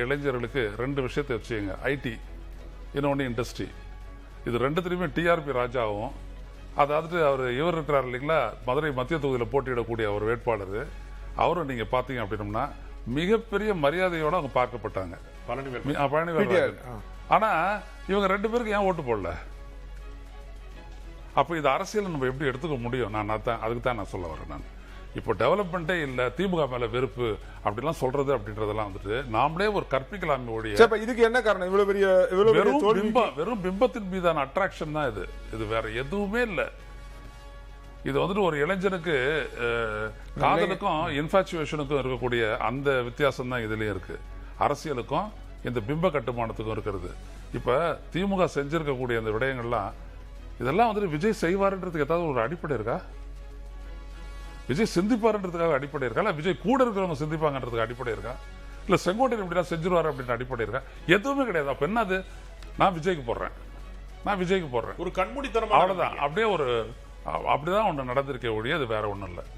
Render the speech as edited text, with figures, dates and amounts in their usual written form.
இளைஞர்களுக்கு ரெண்டு விஷயத்தை வச்சுங்க, ஐடி இன்னொன்று இண்டஸ்ட்ரி. இது ரெண்டுத்திலையுமே டிஆர்பி ராஜாவும், அதாவது இவர் இருக்கிறார் இல்லைங்களா, மதுரை மத்திய தொகுதியில் போட்டியிடக்கூடிய ஒரு வேட்பாளர், அவரும் நீங்க பாத்தீங்க அப்படின்னம்னா மிகப்பெரிய மரியாதையோட அவங்க பார்க்கப்பட்டாங்க. பழனிவேல். ஆனா இவங்க ரெண்டு பேருக்கு ஏன் ஓட்டு போடல? அப்ப இது அரசியல் நம்ம எப்படி எடுத்துக்க முடியும்? அதுக்கு தான் நான் சொல்ல வரேன். நான் இப்போ டெவலப்மெண்டே இல்ல, திமுக மேல வெறுப்பு அப்படிலாம் சொல்றது அப்படின்றதெல்லாம் வந்துட்டு நாமளே ஒரு கற்பிக்கலாமே ஒழிய. இதுக்கு என்ன காரணம்? இவ்வளவு பெரிய வெறும் பிம்பத்தின் மீதான அட்ராக்ஷன் தான் இது. இது வேற எதுவுமே இல்ல. இது வந்துட்டு ஒரு இளைஞனுக்கு காதலுக்கும் இன்ஃபாச்சுவேஷனுக்கும் இருக்கக்கூடிய அந்த வித்தியாசம் தான் இதுலயும் இருக்கு. அரசியலுக்கும் இந்த பிம்ப கட்டுமானத்துக்கும் இருக்கிறது. இப்ப திமுக செஞ்சிருக்கக்கூடிய அந்த விடயங்கள்லாம், இதெல்லாம் வந்துட்டு விஜய் செய்வாருன்றதுக்கு ஏதாவது ஒரு அடிப்படை இருக்கா? விஜய் சிந்திப்பாருன்றதுக்காக அடிப்படை இருக்கா? இல்ல விஜய் கூட இருக்கிறவங்க சிந்திப்பாங்கன்றதுக்கு அடிப்படை இருக்கா? இல்ல செங்கோட்டையன் இப்படிலாம் செஞ்சிருவாரு அப்படின்ற அடிப்படை இருக்கா? எதுவுமே கிடையாது. அப்ப என்னது? நான் விஜய்க்கு போடுறேன். ஒரு கண்மூடித்தனம், அவ்வளவுதான். அப்படிதான் ஒண்ணு நடந்திருக்கே ஒழிய அது வேற ஒண்ணும் இல்ல.